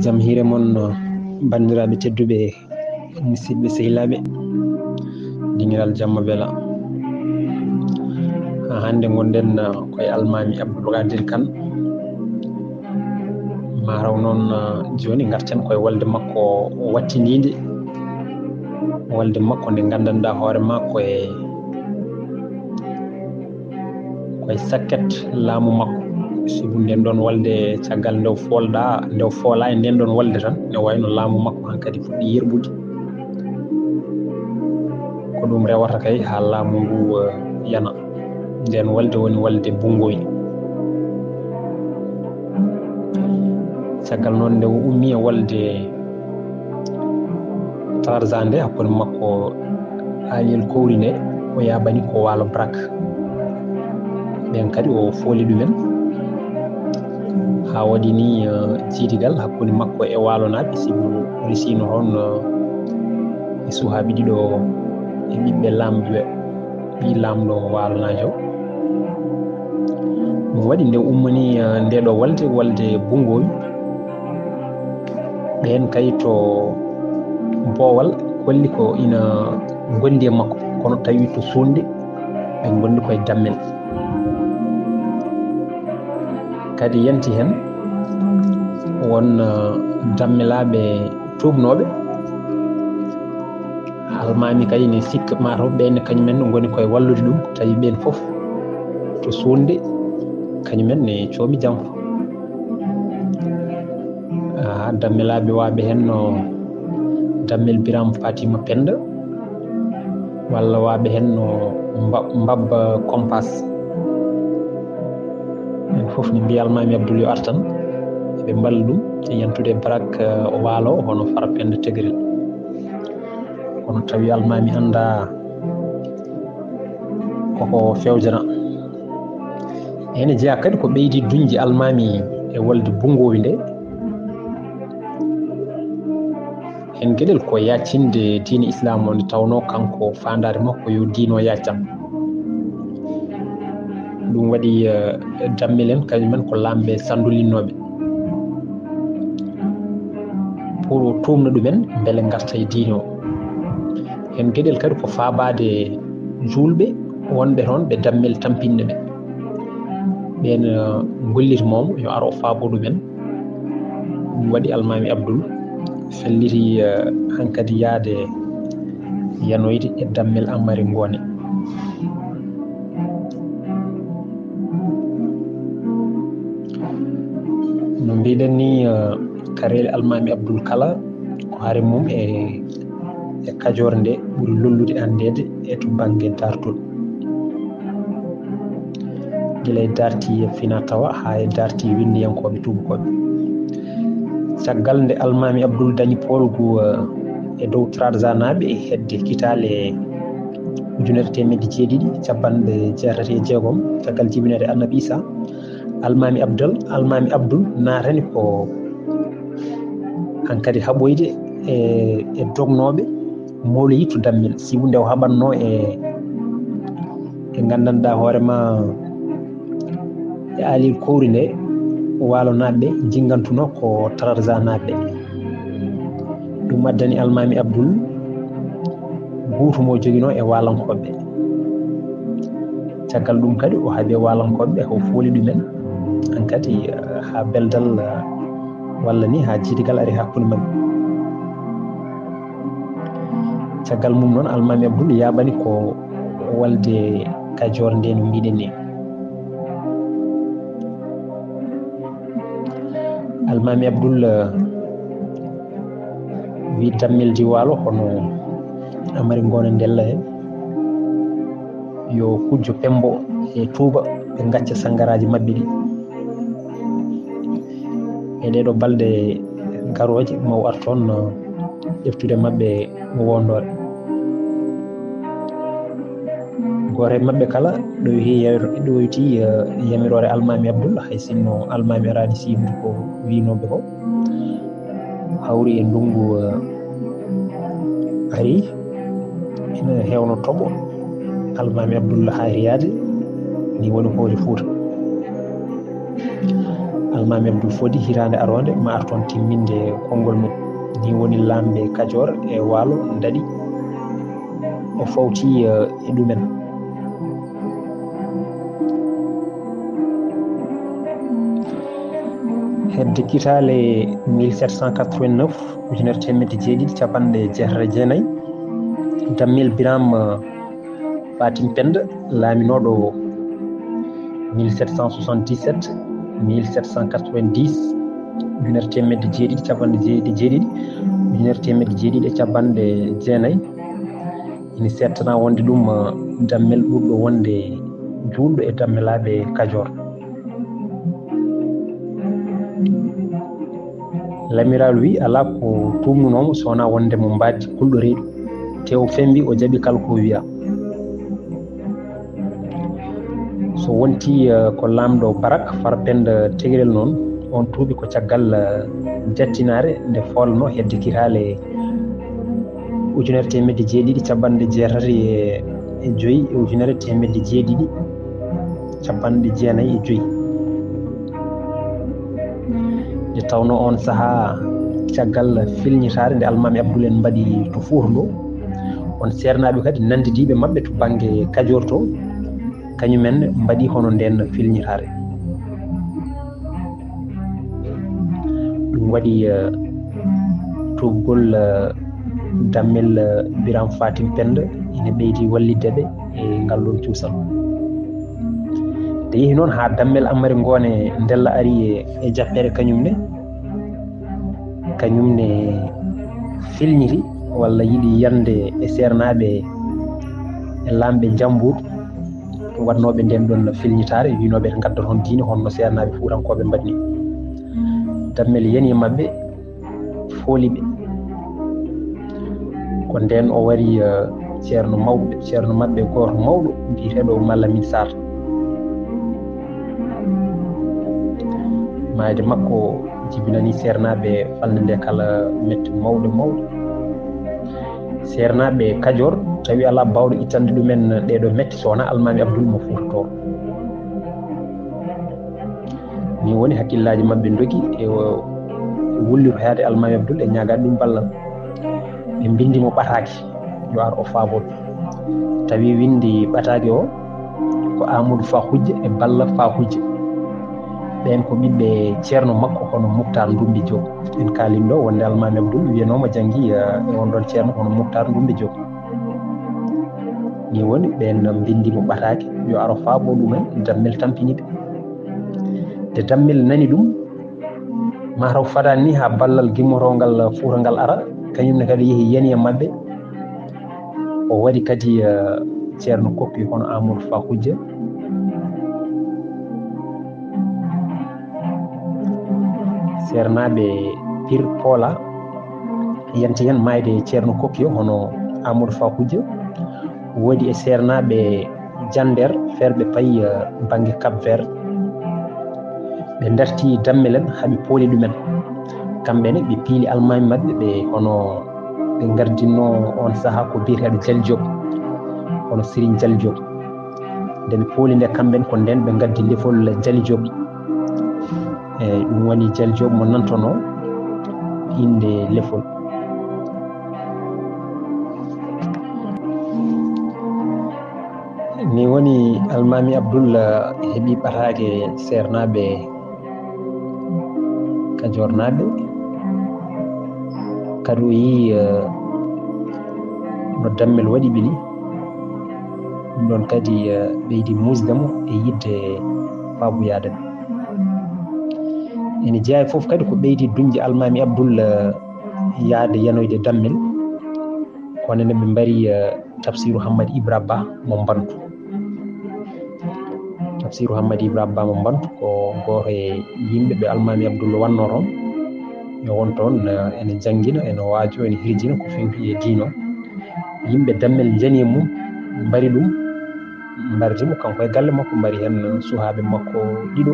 Jam hiire mon bandiraɓe tedduɓe musidɓe sehilaɓe dingiral jamma bela ha hande gonɗen koye almami Abdoul Kadir Kane maraw noon joni garten koye walde makko wattidinde walde makko nde gandanɗa hoorema koye sakket laamu makko sibu nden ɗon walde caggal nde folɗa e nden ɗon walde tan ne wayno laamu makko hankkadi fuɗɗi yerɓude ko ɗum rewata kay ha laamu ngu yana nden walde woni walde bungoy caggal noon nde ummi e walde tarza nde hakkude makko Aliel Kowri nde o yabani ko waalo Brak ɓen kadi o fooli ɗumen ha waɗi ni jiidigal hakkude makko e waalonaɓe sibu risino toon e suhaaɓe ɗiɗo e ɓiɓɓe lamɓe ɓi lamɗo waalonajo ɗum waɗi nde ummani ndeɗo walde bungoy ɓen kay to boowal holli ko ina gondi e makko kono tawi to suunde ɓe gondi koye dammel kadi yanti hen won dammelaɓe tuubnoɓe almami kay ne sikka mataw ɓenne kañumen goni koye wallude ɗum tawi ɓen foof to suunde kañumen ne coomi jam dammelaɓe waɓe hen no dammel Biram Fatima Penda walla waɓe hen no mbabba Kompas en foof ne mbiya almami Abdoul yo ar tan eɓe mballa ɗum e yantude Brak waalo hono Fara Penda Tegrel kono tawi almami anda koko fewjana ene jeeya kadi ko ɓeydi duñde almami e walde bungowi nde hen gueɗel ko yaccinde diine islam o nde tawno kanko fandare makko yo diino yaccam ɗum waɗi dammilen kañumen ko lamɓe sandulinnoɓe pour tumna ɗumen beele garta e diine o hen gueɗel kadi ko fabade julɓe wonɓe toon ɓe dammel tampinne ɓe ɓen golliti momo yo ar o faabo ɗumen ɗum waɗi almami Abdoul felliti hankkadi yaade yanoyde e dammel Amari Ngoone no mbiɗen ni karele almami Abdoul kala ko haare mum e Kajoor nde ɓuri lollude andede e to banggue dartol guila e darti Fina Tawa ha e darti windiyankoɓe tubakoɓe caggal nde almami Abdoul dañi polgu e dow Trarza naɓe e hedde kitale 1976 caggal jibinede Annabi Isa almami Abdoul natani ko hankkadi haɓoyde e dognoɓe mawloyi to dammel sibu nde o haɓanno e gandanɗa hoorema e Aliel Kowri nde waalo naɓe jingantuno ko Trarza naɓe ɗum addani almami Abdoul guutumo joguino e walankoɓe caggal ɗum kadi o haaɓe walankoɓe o fooli ɗumen hankkadi ha beldal walla ni ha jiidigal ari hakkude mabɓe caggal mum noon almami Abdoul yaɓani ko walde Kajoor nde no mbiɗen ni almami Abdoul wi dammel waalo hono Amari Ngoone ndella hen yo kujjo pembo e tuuba ɓe gacca sangaraji mabɓe ɗi e ɗeɗo balɗe garoje maw ar toon ƴeftude mabɓe wondore gore mabɓe kala ɗoyti yamirore almami Abdoul hay sinno almami arani siwde ko winoɓe ko hawri e ndungu ari ina hewno tooɓo almami Abdoul hayri yaade ni woni hoore Fouta almami Abdoul Fodi hirande aronde ma arton timminde konngol mum ni woni lamɓe Kajoor e Waalo Daɗi o fawti e ɗumen. hedde kitale 1789 ujunere temedde jeeɗiɗi capanɗe jeetati e jeenayyi Dammel Biram Fatim Penda laaminoɗo 1777 1790 ujunere temedde jeeɗiɗi capanɗe jeeɗiɗi ujunere temedde jeeɗiɗi e capanɗe jeenayyi ina settana wonde ɗum dammel ɓurɗo wonde julɗo e dammelaɓe Kajoor. Lamiral wi ala ko tumnunomo sowona wonde mo mbaddi kulɗo reedu tew fembi o jaaɓi kala ko wiya. So wonti ko lamɗo Barak Farpenda Tegrel noon on tuuɓi ko caggal jattinare nde folno hedde kitale ujunere temedde jeeɗiɗi capanɗe jeetati e joyyi e ujunere temedde jeeɗiɗi capanɗe jeenayyi e joyyi. nde tawno on saaha caggal filñitare nde almami Abdoul en mbaɗi to Fuuta ɗo on sernaɓe kadi nandidiɓe mabɓe to banggue Kajoor to kañumen mbaɗi hono nden filñitare. ɗum waɗi toggol Dammel Biram Fatim Penda ina ɓeydi walliddeɓe e ngalɗon cuusal. nde yeehi noon ha Dammel Amary Ngoone Ndella ari e jappere kañumne filñiti walla yiɗi yande e sernaɓe e lamɓe Jambour watnoɓe nden ɗon filñitare winoɓe ɓe gadda toon diine honno sernaɓe Fuutankoɓe mbaɗni. Dammel yani mabɓe fooliɓe ko nden o wari ceerno mabɓe goto mawɗo mbiyeteɗo Malamine Sarr. maayde makko jibinani sernaɓe falde nde kala metti mawɗo sernaɓe Kajoor tawi ala bawɗo ittande ɗumen ɗeɗo metti sowona almami Abdoul mo Fuutatoo. ni woni hakkillaji mabɓe dogi e wulliro haade almami Abdoul e ñagade ɗum ballal. ɓe bindimo ɓataki yo ar o faabol tawi windi ɓataki o ko Amadou Fa Hujje e Balla Fa Hujje. ɓen ko ɓiɓɓe ceerno makko hono Moukhtar Ndumbi Diop en kalinɗo wonde almami Abdoul wiyanoma janggi e on ɗon ceerno hono Moukhtar Ndumbi Diop. ni woni ɓen bindimo ɓataki yo aro faabo ɗumen Dammel tampiniɓe. nde Dammel nani ɗum mataw fadani ni ha ballal gimmotongal Fuuta ngal ara kañumne kadi yeehi yani e mabɓe o waɗi kadi ceerno koppi hono Amadou Fa Hujje. sernaɓe Pire Pola yanti hen mayde ceerno kokki hono Amadou Fa Hujje woodi e sernaɓe Diender ferɓe payi banggue Cap Vert ɓe darti Dammel en haaɓe pooli ɗumen kamɓene ɓe piili almami mabɓe ɓe hono ɓe gardinno on saaha ko biyeteɗo Dial Diop hono Serigne Dial Diop. nde ɓe pooli nde kamɓen ko nden ɓe gaddi lefol Dial Diop eyyi ɗum woni Dial Diop mo nantono inde lefol. ni woni almami Abdoul heeɓi ɓatake sernaɓe Kajoor naɓe kadi o yii no Dammel waɗi ɓili ɗum ɗon kadi ɓeydi musdemo e yidde faaboyade ɓe. ene jeeya foof kadi ko ɓeydi duñde almami Abdoul yaade yanoyde Dammel kono ɓe mbari Tafsirou Hammady Ibra Ba mo Mbantu. Tafsirou Hammady Ibra Ba mo Mbantu ko goto e yimɓe ɓe almami Abdoul wanno toon yo won toon ene janggina ene waajo ene hirjina ko fewti e diino. yimɓe Dammel jani mum mbari ɗum mbardimo kanko e galle makko mbari hen suhaɓe makko ɗiɗo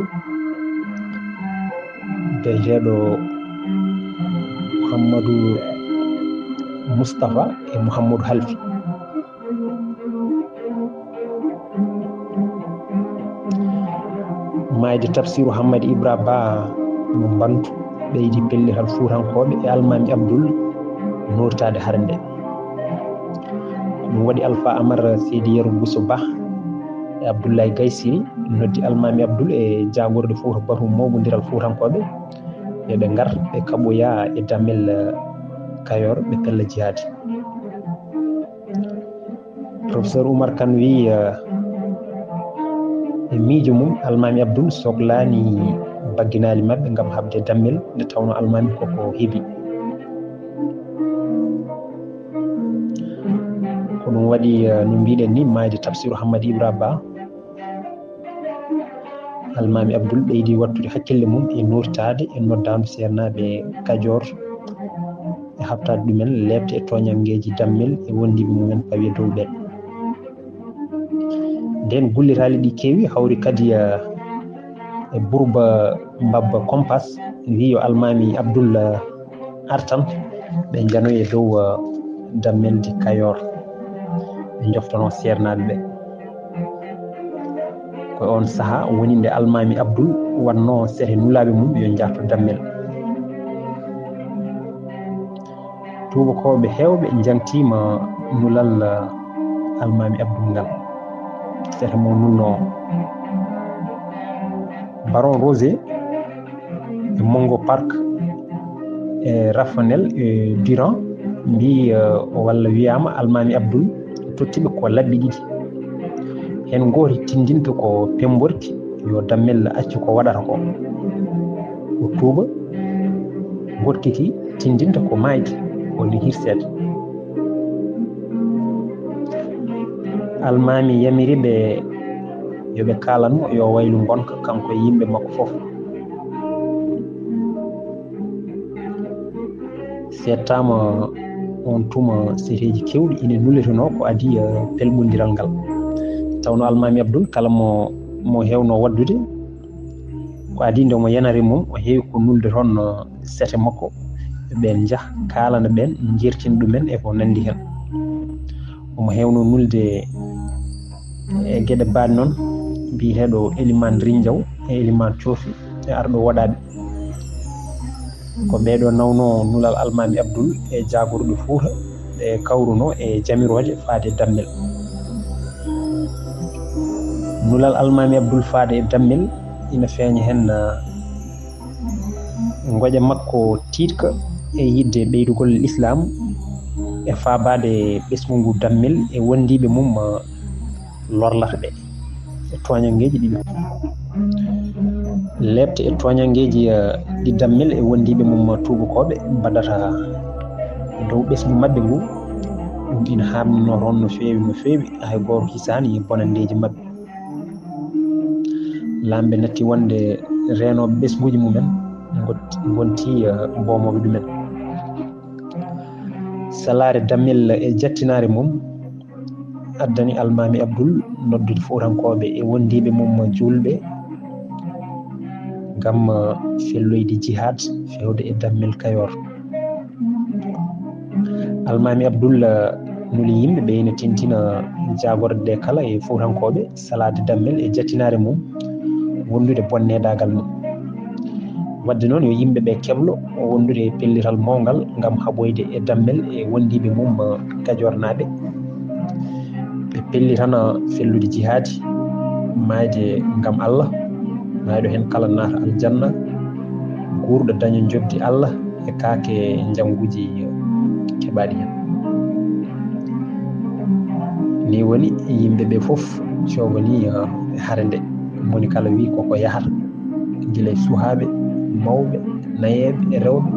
biyeteɗo Mouhamadou Moustapha e Mouhamadou Halfi. mayde Tafsiru Hammadi Ibra Ba mo Bantu ɓeydi pellital Fuutankoɓe e Almami Abdoul nortade harande ɗum waɗi Alpha Amar Seydi Yero Bousso Ba e Abdoulaye Gaysiri noddi Almami Abdoul e jagorde Fouta Batu mawɓodiral Fuutankoɓe yoɓe ngar ɓe kaɓoya e Damel Kayor ɓe pella jihadi. Professeur Oumar Kane wi e miijo mum Almami Abdoul sohlani bagginali mabɓe gam habde dammel nde tawno Almami koko heeɓi. Ko ɗum waɗi no mbiɗen ni mayde Tafsiru Hammadi Ibra Ba Almami Abdoul ɓeydi wattude hakkille mum e nortade e noddandu sernaɓe Kajoor e habtade ɗumen lebte e toñangueji dammel e wondiɓe mumen pawi dow ɓen. Nden gullitali ɗi keewi hawri kadi e Bourba Mbabba Kompas wi yo Almami Abdoul artan ɓe janoye dow dammeldi Kayor ɓe joftono sernaɓe ɓe. Ko on saaha woni nde Almami Abdoul wanno sehe nulaɓe mum yo jahto dammel. Tubakoɓe hewɓe jangtima nulal Almami Abdoul ngal sehe mo nulno. Baron Rosé e Mongo Park e Rafanel e Durand mbi walla wiyama Almami Abdoul tottiɓe ko labbi ɗiɗi hen gooti tindinta ko pemborki yo dammel accu ko waɗata ko o tuuba gotkiki tindinta ko mayki o lihirsede. Almami yamiriɓe yoɓe kalanmo yo waylu gonka kanko e yimɓe makko foof. Settama on tuma sereji kewɗi ine nuletono ko adi pelɓodiral ngal tawno Almami Abdoul kala mo hewno waddude ko adi nde mo yanari mum o heewi ko nulde toon sete makko ɓen jah kalana ɓen jertina ɗumen e ko nandi hen. Omo hewno nulde e gueɗe baɗe noon mbiyeteɗo Elimane Rindiaw e Elimane Thiofi e arɗo waɗaɓe ko ɓeɗo nawno nulal Almami Abdoul e jagorɗo Fouta ɓe kawruno e jamiroje faade dammel. Nulal Almami Abdoul faade e dammel ina feeña hen goƴa makko tiitka e yidde ɓeydugol l'islam e faabade ɓesgu ngu dammel e wondiɓe mum lorlata ɓe e toñangueji ɗiɗi lebte e toñangueji ɗi dammel e wondiɓe mum tubakoɓe mbaɗata dow ɓesgu mabɓe ngu ɗum ina hamnino toon no feewi hay goto hisani bonandeji mabɓe. Lamɓe natti wonde renoɓe ɓesguji mumen gonti bomoɓe ɗumen. Salare dammel e jattinare mum addani Almami Abdoul noddude Fuutankoɓe e wondiɓe mum julɓe gam felloyde jihad fewde e dammel Kayor. Almami Abdoul nuli yimɓe ɓe ene tintina jagorde ɗe kala e Fuutankoɓe salade dammel e jattinare mum wondude bonnedagal mum. Wadde noon yo yimɓeɓe keblo wondude e pellital mawgal gam haɓoyde e dammel e wondiɓe mum Kajornaɓe ɓe pelli tan fellude jihadi mayde gam Allah mayɗo hen kala naata aljanna gurɗo daña jobdi Allah e kaake jangguji keɓaɗi hen. Ni woni yimɓeɓe foof cogoni haare nde moni kala wi koko yahata guila e suhaɓe mawɓe nayeɓe e rewɓe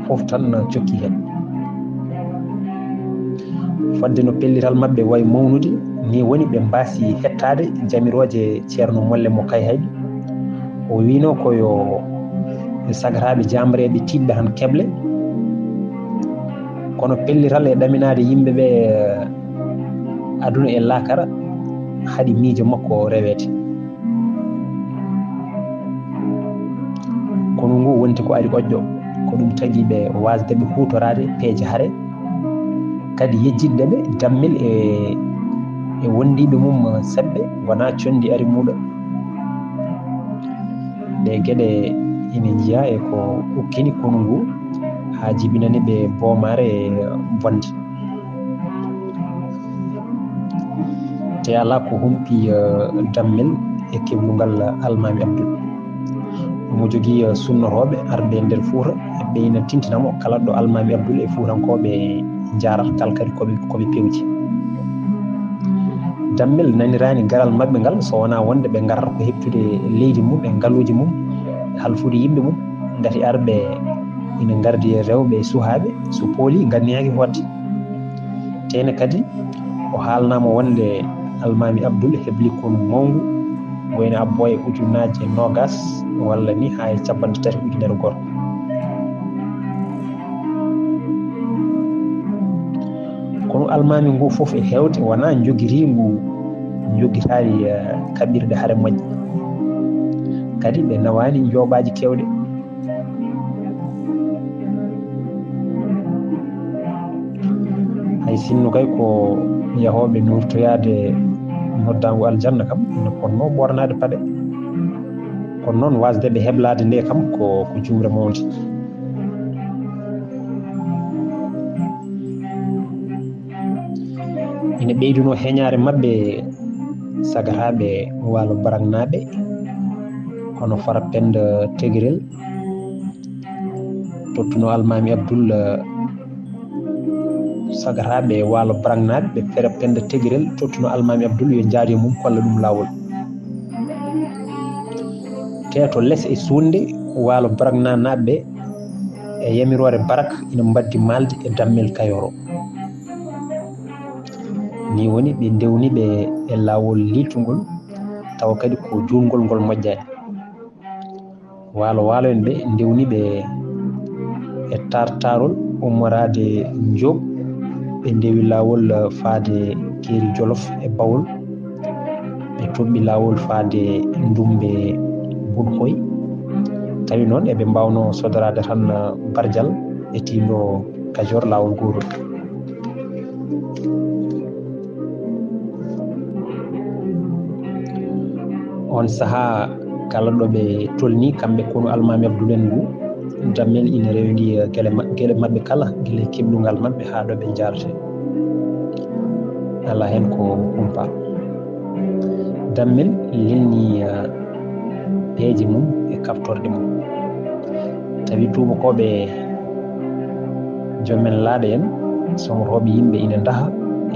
foof tan cokki hen. Fadde no pellital mabɓe wayi mawnude ni woni ɓe mbasi hettade jamiroje ceerno Molle mo Kayhayɓe o wino koyo sagataɓe jamreɓe tiɗɓe tan keble kono pellital e ɗaminade yimɓeɓe aduna e lakara haɗi miijo makko rewete. Kono ngu wonti ko ari ƴoƴƴo ko ɗum tagui ɓe wasdeɓe hutorade peeje haare kadi yejjiddeɓe dammel e wondiɓe mum seɓɓe wona condi ari muɗo ɗe geɗe ina jiya e ko ukkini konu ngu ha jibinani ɓe boomare bonde te ala ko humpi dammel e kewlugal almami Abdoul mo jogui sunnotoɓe arɓe nder Fouta ɓe ina tintinamo kala ɗo almami Abdoul e Foutankoɓe jarata kala kadi koɓe pewji dammel nanirani garal mabɓe ngal so wona wonde ɓe garata ko heptude leydi mum e ngaluji mum halfude yimɓe mum gati arɓe ina gardi rewɓe suhaɓe so pooli ganniyaki hodde tene kadi o haalnama wonde almami Abdoul hebli konu mawngu wayno abbo e ujunaje 20 walla ni ha e 3 ujunere goto kono almami ngu foof e hewde wona joguirigu jogitari kaɓirɗe haare moƴƴe kadi ɓe nawani jooɓaji kewɗe hay sinno kay ko yahoɓe nurtoyade noddago aljanna kam ene ponno ɓornade paɗe kono noon wasde ɓe heblade nde kam ko jumre mawde ina ɓeyduno heñare mabɓe sagataɓe waalo baragnaɓe hono fara penda tegrel tottuno almami Abdoul sagataɓe waalo baragnaɓe ɓe fera penda tegrel tottuno almami Abdoul yo jaari mum kolla ɗum lawol teto less e sunde waalo baragnaɓe e yamirore barak ina mbaddi malde e dammel Kayoro ni woni ɓe dewni ɓe e lawol liitugol tawa kadi ko jurgol ngol moƴƴani waalo en ɓe dewni ɓe e tartarol ummorade Diop ɓe dewi lawol faade Keeri Jolof e Bawol ɓe toɓɓi lawol faade Ndumbe Bunkoy tawi noon eɓe mbawno sodorade tan Bardial e tindo Kajoor lawol gotol on saaha kala ɗo ɓe tolni kamɓe kono almami Abdoul en ngu dammel ina rewni gueɗe mabɓe kala guila keblungal mabɓe ha ɗo ɓe jarate ala hen ko humpa dammel lelni peeje mum e kaftorde mum tawi tubakoɓe jomen laaɗa en somroɓe yimɓe ina daha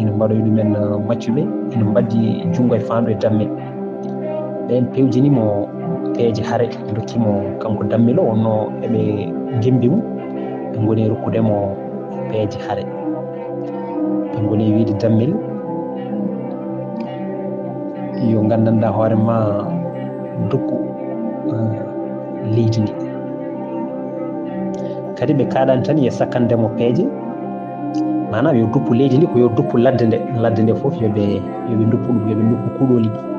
ina mbaɗoy ɗumen maccuɓe ina mbaddi junggo e fandu e dammel ɓen pewjinimo peeje haare dokkimo kanko dammel o wonno eɓe gembimo ɓe goni rokkudemo peeje haare ɓe goni wiide dammel yo gandanɗa hoorema dokku leydi ndi kadi ɓe kaɗani tan yo sakkandemo peeje manam yo duppu leydi ndi ko yo duppu ladde nde foof yoɓe duppu ɗum yoɓe duppu kuuɗoli ɗi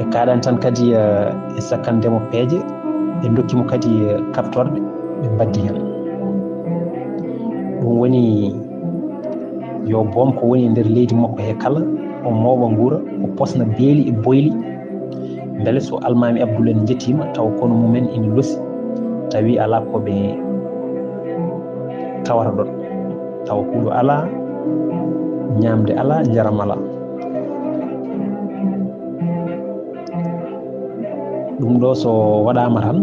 ɓe kaɗani tan kadi e sakkandemo peeje ɓe dokkimo kadi kaftorde ɓe mbaddi hen ɗum woni yo boom ko woni nder leydi makko he kala o mawɓa guura o posna beeli e boyli beele so almami Abdoul en jettima taw kono mumen ina losi tawi ala koɓe tawata ɗon tawa huuɗo ala ñamde ala jaram ala ɗum ɗo so waɗama tan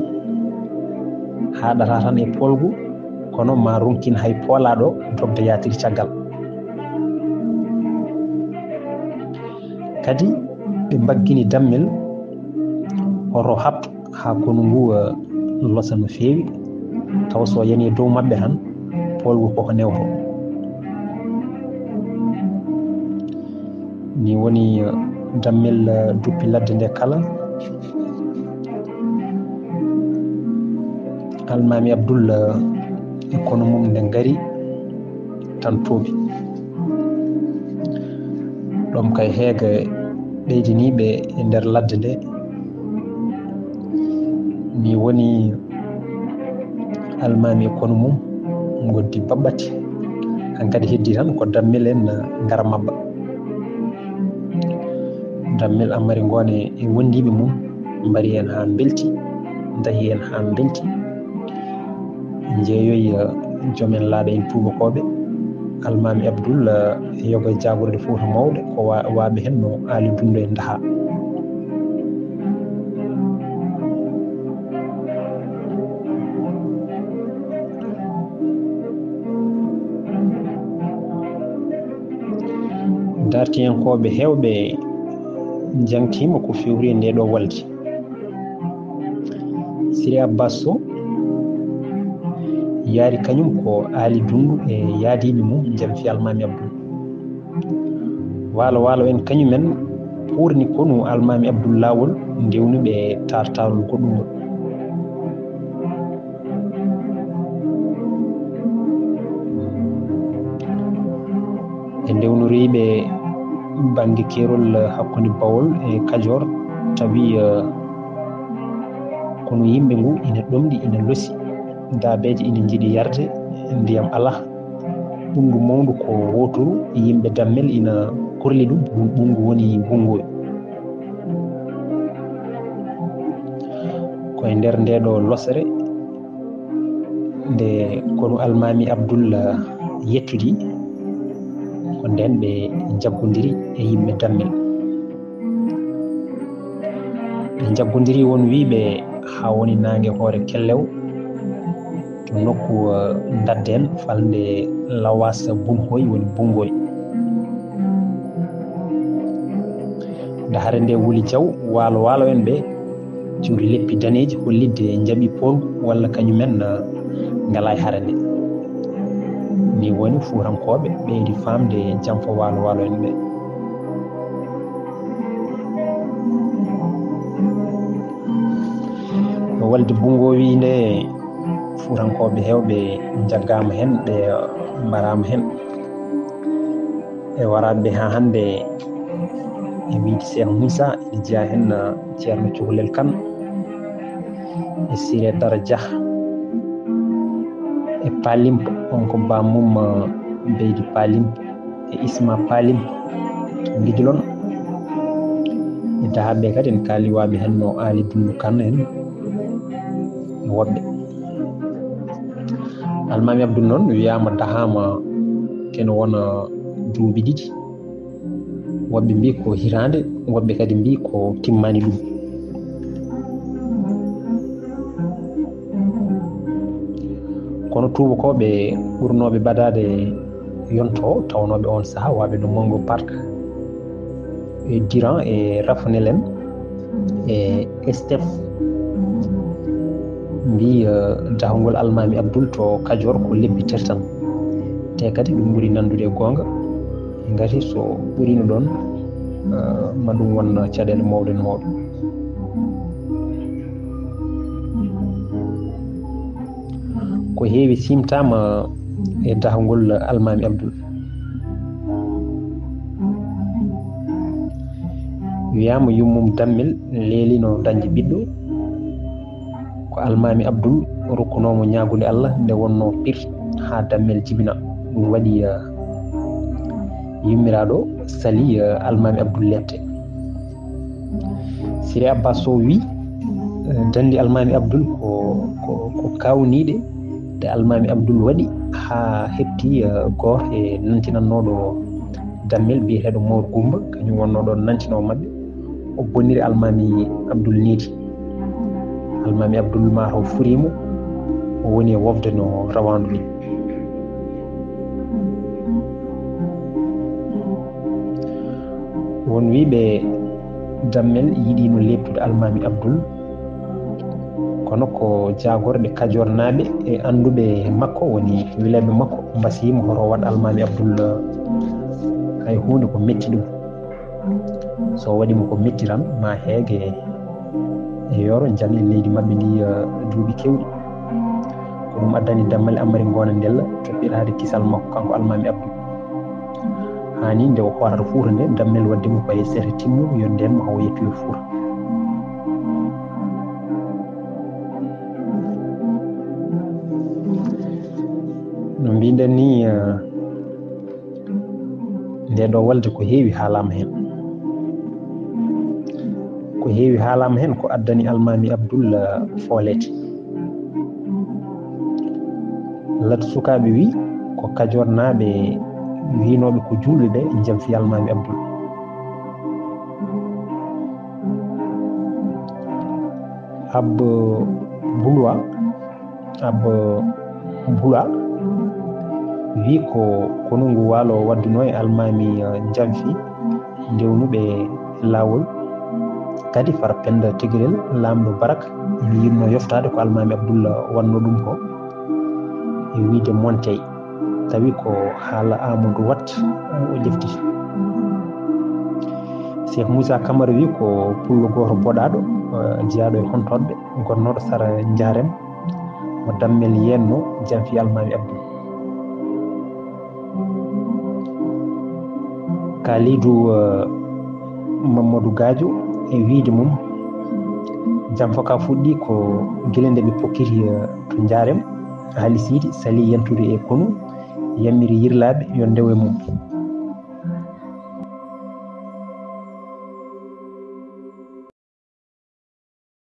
haɗata tan e polgu kono ma ronkin hay poolaɗo dogde yatiri caggal kadi ɓe mbaggini dammel oto habto ha kono ngu losa no feewi taw so yani e dow mabɓe tan polgu koko newto ni woni dammel duppi ladde nde kala almami Abdoul e kono mum nde ngari tan tooɓi ɗum kay heege ɓeydiniɓe e nder ladde nde ni woni almami e kono mum goddi baɓɓati hankadi heddi tan ko dammel en ngara mabba dammel amari ngone e wondiɓe mum mbari hen ha belti dahi hen ha belti jeeyoyi joomen laaɓe en tubakoɓe almami Abdoul yoga jagorde Fouta mawɗe ko waaɓe hen no Ali Dundo en daha dartiyankoɓe hewɓe jangtima ko fewri nde ɗo walde Siri Abbas Sow yaari kañum ko Ali Dundu e yaadiɓe mum jamfi almami Abdoul walo en kañumen ɓurni konu almami Abdoul lawol ndewnuɓe tartarol goɗɗungol e ndewnoriɓe banggue kerol hakkude Bawol e Kajoor tawi kono yimɓe ngu ina ɗomɗi ina losi daabeje ina jiiɗi yarde ndiyam ala ɓungu mawdu ko wotoru yimɓe dammel ina korli ɗum ɓungu woni bungoyo koye nder ndeɗo losere nde kono almami Abdoul yettudi ko nden ɓe jaggodiri e yimɓe dammel ɓe jaggodiri won wiɓe ha woni nangue hoore kellew to nokku dadden falde Lawasa Bunhoy woni Bungoy nde hare nde Wuli Diaw walo en ɓe cuuri leppi daneji hollidde jaaɓi pongu walla kañumen ngala e hare nde ni woni Fuurankoɓe ɓeydi famde janfo walo en ɓe no walde Bungowi nde Fuurankoɓe hewɓe jaggama hen ɓe mbarama hen e waraɓe ha hande e wiide Cheikh Moussa ene jeeya hen ceerno Cukalel Kane e Siré Dara Dia e Palimpo on ko bamum beydi Palimpo e Isma Palimpo Guijlon e dahaɓe kadi en kaaliwaɓe hen no Ali Dundu Kane en e woɓɓe almami Abdoul noon wiyama dahama kene wona duuɓi ɗiɗi woɓɓe mbi ko hirande woɓɓe kadi mbi ko timmani ɗum kono tubakoɓe ɓurnoɓe badade yonto tawnoɓe on saaha waɓe no Mongo Park e Diran e Rafanel en e Stef mbi dahugol almami Abdoul to Kajoor ko lebbi tati tan te kadi ɗum ɓuuri nandude e gonga ngati so ɓurino ɗon ma ɗum won caɗele mawɗe mawɗe ko heewi simtama e dahugol almami Abdoul wiyama yummum dammel leelino dañde ɓiɗɗo ko almami Abdoul rokkunomo ñagude Allah nde wonno pir ha dammel jibina ɗum waɗi yummiraɗo sali almami Abdoul lette Siri Abbas Sow wi dandi almami Abdoul ko kawniɗe nde almami Abdoul waɗi ha hetti goto e nantinannoɗo dammel biyeteɗo Mawr Goumba kañum wonno ɗon nantinowo mabɓe o bonniri almami Abdoul niidi almami Abdoul mataw furimo o woni e wofde no rawandu ni won wiɓe dammel yiɗino leppude almami Abdoul kono ko jagorɗe Kajoor naaɓe e anduɓe makko woni wilaɓe makko mbasimo hoto waɗ almami Abdoul hay hunde ko metti ɗum so waɗimo ko metti tan ma heege e yoro jal e leydi mabɓe ndi duuɓi kewɗi ko ɗum addani dammale Amari Ngone Ndella toɓɓiɗade kisal makko kanko almami Abdoul hani nde o horata Fouta nde dammel waddimo koye sete timmu yo nden ma o yettoyo Fouta no mbiɗen ni nde ɗo walde ko heewi haalama hen heewi haalama hen ko addani almami Abdoul foolete. Lat sukaɓe wi ko Kajoor naaɓe winoɓe ko julɓe ɓe jamfi almami Abdoul. Abba Bula wi kono ngu waalo wadduno e almami jamfi ndewnuɓe lawol kadi fara penda tigirel lamɗo Barak ene yinno yoftade ko almami Abdoul wanno ɗum ko e wiide Montey tawi ko haala Amadou Wat o lefti. Cheikh Moussa Camara wi ko pullo goto boɗaɗo jeeyaɗo e hontoɓe gonnoɗo sara Jarem mo dammel yenno jamfi almami Abdoul. Kalidou Mamadou Gadio e wiide mum jam foka fuɗɗi ko guila nde ɓe pokkiti to Jarem haali siidi sali yentude e konu yammiri yirlaɓe yo ndewo e mum.